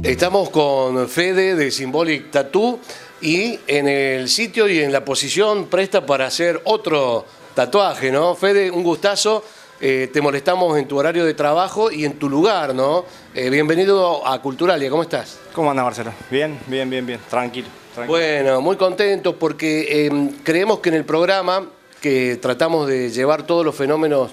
Estamos con Fede de Symbolic Tattoo y en el sitio y en la posición presta para hacer otro tatuaje, ¿no? Fede, un gustazo. Te molestamos en tu horario de trabajo y en tu lugar, ¿no? Bienvenido a Culturalia, ¿cómo estás? ¿Cómo anda, Marcelo? Bien, tranquilo. Bueno, muy contentos porque creemos que en el programa que tratamos de llevar todos los fenómenos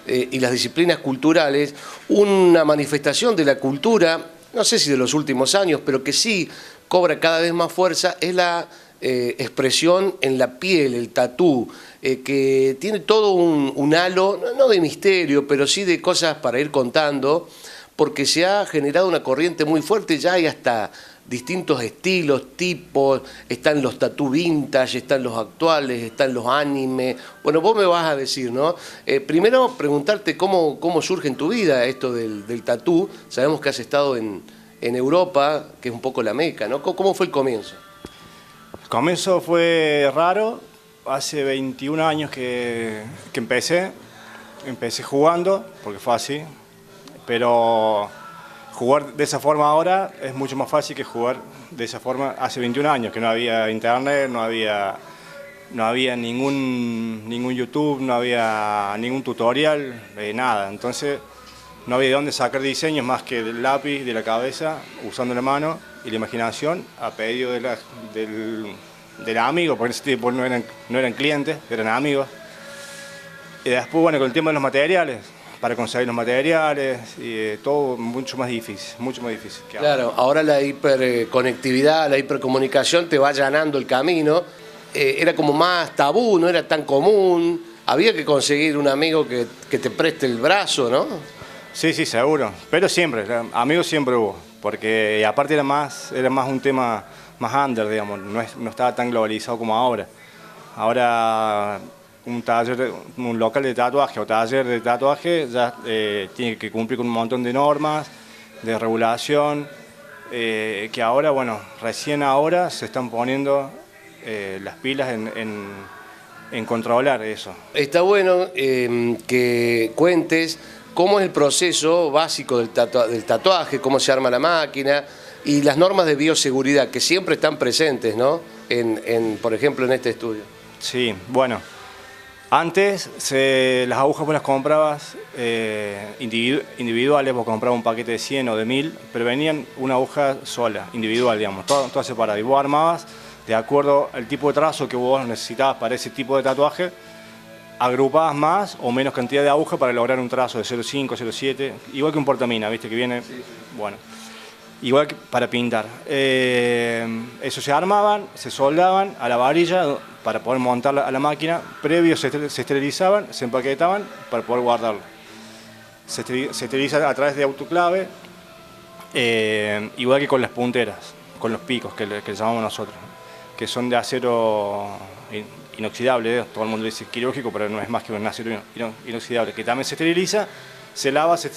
y las disciplinas culturales, una manifestación de la cultura, no sé si de los últimos años, pero que sí cobra cada vez más fuerza, es la expresión en la piel, el tatú, que tiene todo un halo, no de misterio, pero sí de cosas para ir contando, porque se ha generado una corriente muy fuerte, ya hay hasta distintos estilos, tipos, están los tatú vintage, están los actuales, están los anime. Bueno, vos me vas a decir, ¿no? Primero preguntarte cómo surge en tu vida esto del tatú. Sabemos que has estado en Europa, que es un poco la meca, ¿no? ¿Cómo fue el comienzo? El comienzo fue raro. Hace 21 años que empecé jugando, porque fue así, pero jugar de esa forma ahora es mucho más fácil que jugar de esa forma hace 21 años, que no había internet, no había ningún YouTube, no había ningún tutorial, nada. Entonces no había de dónde sacar diseños más que del lápiz, de la cabeza, usando la mano y la imaginación a pedido del amigo, porque en ese tiempo no eran clientes, eran amigos. Y después, bueno, con el tema de los materiales, para conseguir los materiales, y todo mucho más difícil que ahora. Claro, ahora la hiperconectividad, la hipercomunicación te va allanando el camino. Era como más tabú, no era tan común. Había que conseguir un amigo que te preste el brazo, ¿no? Sí, seguro. Pero siempre, amigos siempre hubo. Porque aparte era más un tema más under, digamos. No estaba tan globalizado como ahora. Ahora un local de tatuaje o taller de tatuaje ya tiene que cumplir con un montón de normas, de regulación, que ahora, bueno, recién ahora se están poniendo las pilas en controlar eso. Está bueno que cuentes cómo es el proceso básico del tatuaje, cómo se arma la máquina y las normas de bioseguridad que siempre están presentes, ¿no? Por ejemplo, en este estudio. Sí, bueno. Antes las agujas vos las comprabas individuales, vos comprabas un paquete de 100 o de 1000, pero venían una aguja sola, individual, digamos, toda separada. Y vos armabas de acuerdo al tipo de trazo que vos necesitabas para ese tipo de tatuaje, agrupabas más o menos cantidad de agujas para lograr un trazo de 0,5, 0,7, igual que un portamina, ¿viste? Que viene, sí. Bueno, igual que para pintar. Eso se armaban, se soldaban a la varilla para poder montarla a la máquina, previo se esterilizaban, se empaquetaban para poder guardarlo. Se esteriliza a través de autoclave, igual que con las punteras, con los picos que le llamamos nosotros, que son de acero inoxidable, todo el mundo dice quirúrgico, pero no es más que un acero inoxidable, que también se esteriliza, se lava, se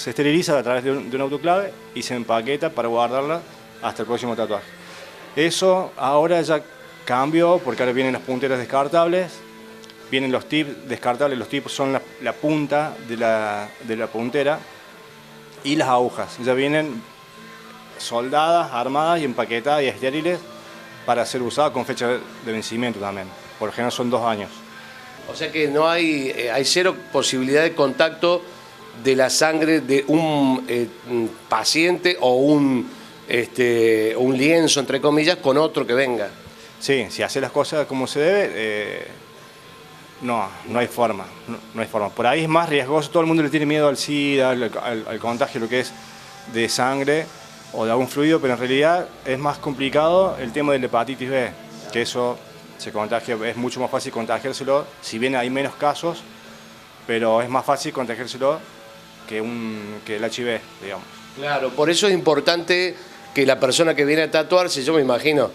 esteriliza a través de un autoclave y se empaqueta para guardarla hasta el próximo tatuaje. Eso ahora ya cambió porque ahora vienen las punteras descartables, vienen los tips descartables, los tips son la punta de la puntera y las agujas, ya vienen soldadas, armadas y empaquetadas y estériles para ser usadas con fecha de vencimiento también, por lo general son 2 años. O sea que no hay cero posibilidad de contacto de la sangre de un paciente o un lienzo, entre comillas, con otro que venga. Sí, si hace las cosas como se debe, no hay forma, no hay forma. Por ahí es más riesgoso, todo el mundo le tiene miedo al SIDA, al contagio, lo que es de sangre o de algún fluido, pero en realidad es más complicado el tema de la hepatitis B, que eso Se contagia, es mucho más fácil contagiárselo, si bien hay menos casos, pero es más fácil contagiárselo que el HIV, digamos. Claro, por eso es importante que la persona que viene a tatuarse, yo me imagino,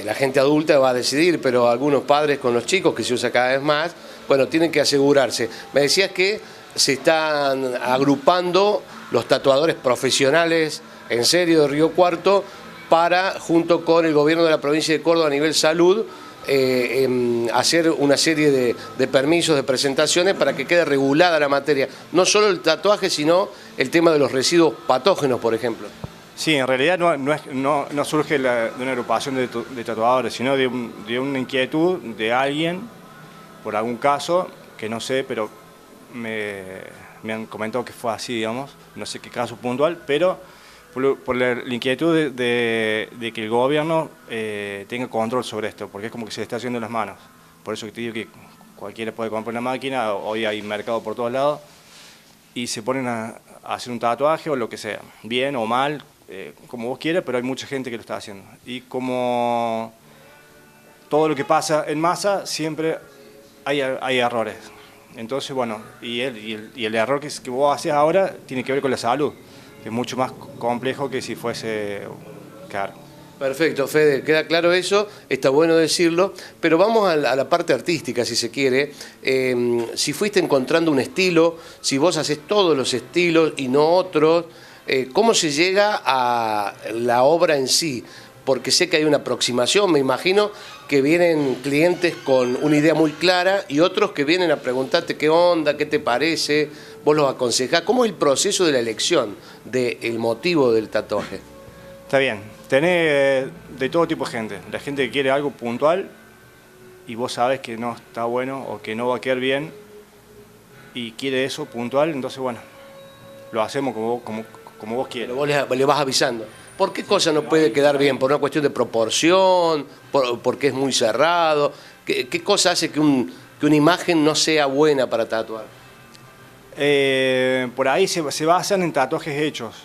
la gente adulta va a decidir, pero algunos padres con los chicos, que se usa cada vez más, bueno, tienen que asegurarse. Me decías que se están agrupando los tatuadores profesionales en serio de Río Cuarto para, junto con el gobierno de la provincia de Córdoba a nivel salud, hacer una serie de permisos, de presentaciones para que quede regulada la materia. No solo el tatuaje, sino el tema de los residuos patógenos, por ejemplo. Sí, en realidad no surge de una agrupación de tatuadores, sino de una inquietud de alguien, por algún caso, que no sé, pero me han comentado que fue así, digamos, no sé qué caso puntual, pero por la inquietud de que el gobierno tenga control sobre esto, porque es como que se le está haciendo en las manos. Por eso que te digo que cualquiera puede comprar una máquina, hoy hay mercado por todos lados, y se ponen a hacer un tatuaje o lo que sea, bien o mal, como vos quieras, pero hay mucha gente que lo está haciendo. Y como todo lo que pasa en masa, siempre hay errores. Entonces, bueno, y el error que vos haces ahora tiene que ver con la salud, que es mucho más complejo que si fuese caro. Perfecto, Fede, queda claro eso, está bueno decirlo, pero vamos a la parte artística, si se quiere. Si fuiste encontrando un estilo, si vos haces todos los estilos y no otros, ¿cómo se llega a la obra en sí? Porque sé que hay una aproximación, me imagino que vienen clientes con una idea muy clara y otros que vienen a preguntarte qué onda, qué te parece, vos los aconsejás. ¿Cómo es el proceso de la elección del motivo del tatuaje? Está bien, tenés de todo tipo de gente. La gente que quiere algo puntual y vos sabés que no está bueno o que no va a quedar bien y quiere eso puntual, entonces bueno, lo hacemos como vos quieras. Pero vos le vas avisando. ¿Por qué cosa no puede quedar bien? ¿Por una cuestión de proporción? ¿Porque es muy cerrado? ¿Qué cosa hace que una imagen no sea buena para tatuar? Por ahí se basan en tatuajes hechos.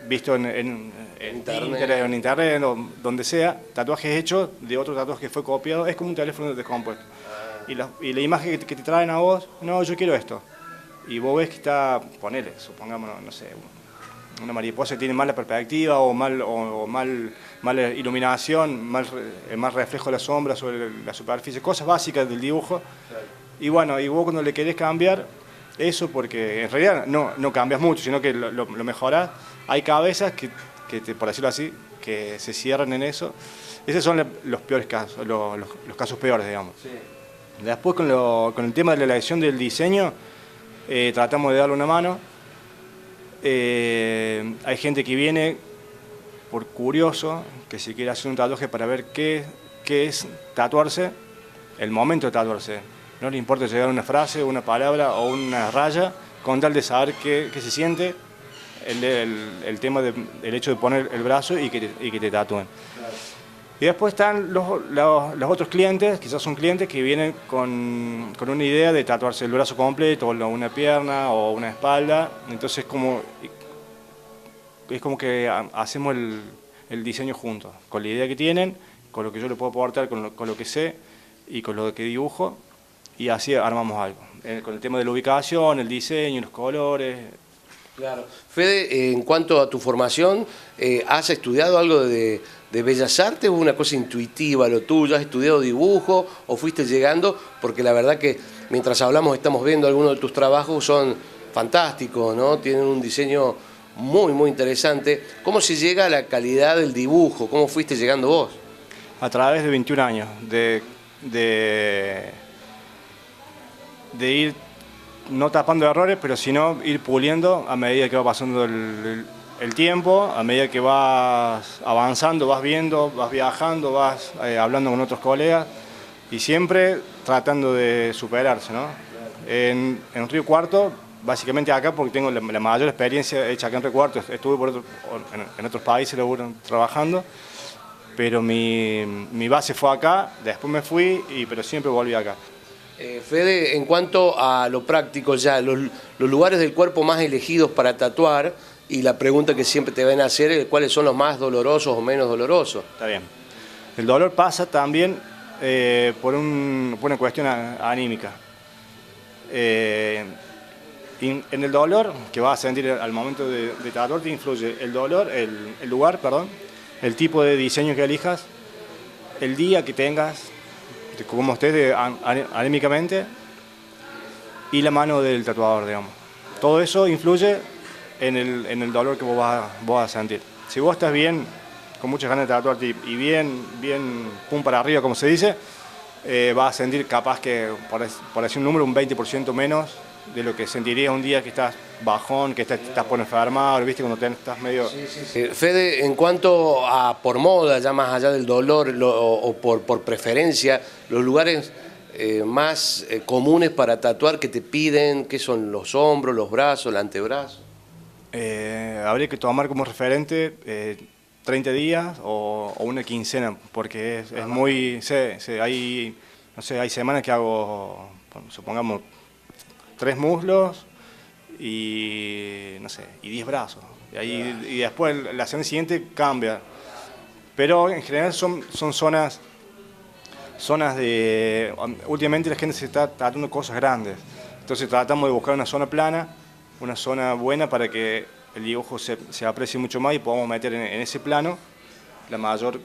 Visto en internet, o donde sea, tatuajes hechos de otro tatuaje que fue copiado, es como un teléfono descompuesto. Y la imagen que te traen a vos, no, yo quiero esto. Y vos ves que está, ponele, supongamos, no sé, una mariposa que tiene mala perspectiva o mala iluminación, mal reflejo de la sombra sobre la superficie, cosas básicas del dibujo. Claro. Y bueno, y vos cuando le querés cambiar eso, porque en realidad no cambias mucho, sino que lo mejorás, hay cabezas que por decirlo así, que se cierran en eso. Esos son los peores casos, los casos peores, digamos. Sí. Después con el tema de la elección del diseño, tratamos de darle una mano. Hay gente que viene por curioso, que si quiere hacer un tatuaje para ver qué es tatuarse, el momento de tatuarse. No le importa llegar a una frase, una palabra o una raya, con tal de saber qué se siente el tema del hecho de poner el brazo y que te tatúen. Claro. Y después están los otros clientes, quizás son clientes que vienen con una idea de tatuarse el brazo completo, o una pierna, o una espalda. Entonces es como que hacemos el diseño juntos, con la idea que tienen, con lo que yo le puedo aportar, con lo que sé y con lo que dibujo, y así armamos algo. Con el tema de la ubicación, el diseño, los colores. Claro. Fede, en cuanto a tu formación, ¿has estudiado algo de Bellas Artes o una cosa intuitiva lo tuyo? ¿Has estudiado dibujo o fuiste llegando? Porque la verdad que mientras hablamos estamos viendo algunos de tus trabajos, son fantásticos, ¿no? Tienen un diseño muy, muy interesante. ¿Cómo se llega a la calidad del dibujo? ¿Cómo fuiste llegando vos? A través de 21 años, de ir no tapando errores, pero sino ir puliendo a medida que va pasando el tiempo, a medida que vas avanzando, vas viendo, vas viajando, vas hablando con otros colegas y siempre tratando de superarse, ¿no? En Río Cuarto, básicamente acá, porque tengo la mayor experiencia hecha acá en Río Cuarto, estuve en otros países trabajando, pero mi base fue acá, después me fui, pero siempre volví acá. Fede, en cuanto a lo práctico ya, los lugares del cuerpo más elegidos para tatuar, y la pregunta que siempre te van a hacer es cuáles son los más dolorosos o menos dolorosos. Está bien. El dolor pasa también por una cuestión anímica. En el dolor que vas a sentir al momento de tatuar te influye el dolor, el lugar, perdón, el tipo de diseño que elijas, el día que tengas, cómo estés anímicamente, y la mano del tatuador, digamos. Todo eso influye en el dolor que vos vas a sentir. Si vos estás bien, con muchas ganas de tatuarte y bien pum para arriba, como se dice, vas a sentir capaz que, por decir un número, un 20% menos de lo que sentirías un día que estás bajón, que estás por enfermar, ¿viste? Cuando estás medio... Sí. Fede, en cuanto a por moda, ya más allá del dolor o por preferencia, los lugares más comunes para tatuar que te piden, ¿qué son? ¿Los hombros, los brazos, el antebrazo? Habría que tomar como referente 30 días o una quincena, porque es muy... hay semanas que hago, supongamos, 3 muslos y, no sé, y 10 brazos. Y después la semana siguiente cambia. Pero en general son zonas de... Últimamente la gente se está tratando cosas grandes. Entonces tratamos de buscar una zona plana, una zona buena para que el dibujo se aprecie mucho más y podamos meter en ese plano la mayor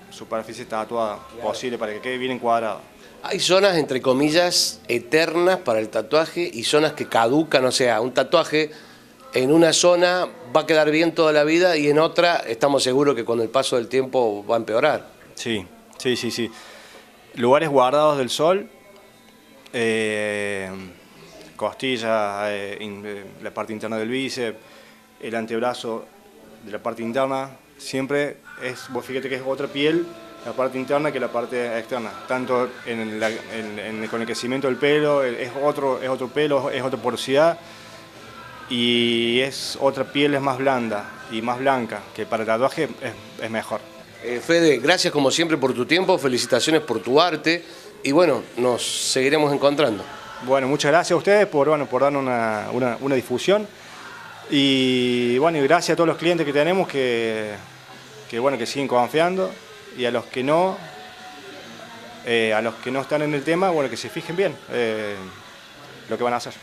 superficie tatuada posible para que quede bien encuadrado. Hay zonas, entre comillas, eternas para el tatuaje y zonas que caducan, o sea, un tatuaje en una zona va a quedar bien toda la vida y en otra estamos seguros que con el paso del tiempo va a empeorar. Sí. Lugares guardados del sol, costillas, la parte interna del bíceps, el antebrazo de la parte interna, siempre vos fíjate que es otra piel, la parte interna que la parte externa, tanto con el crecimiento del pelo, es otro pelo, es otra porosidad y es otra piel, es más blanda y más blanca, que para el tatuaje es mejor. Fede, gracias como siempre por tu tiempo, felicitaciones por tu arte y bueno, nos seguiremos encontrando. Bueno, muchas gracias a ustedes por darnos una difusión y bueno, y gracias a todos los clientes que tenemos que siguen confiando y a los que no están en el tema, bueno, que se fijen bien lo que van a hacer.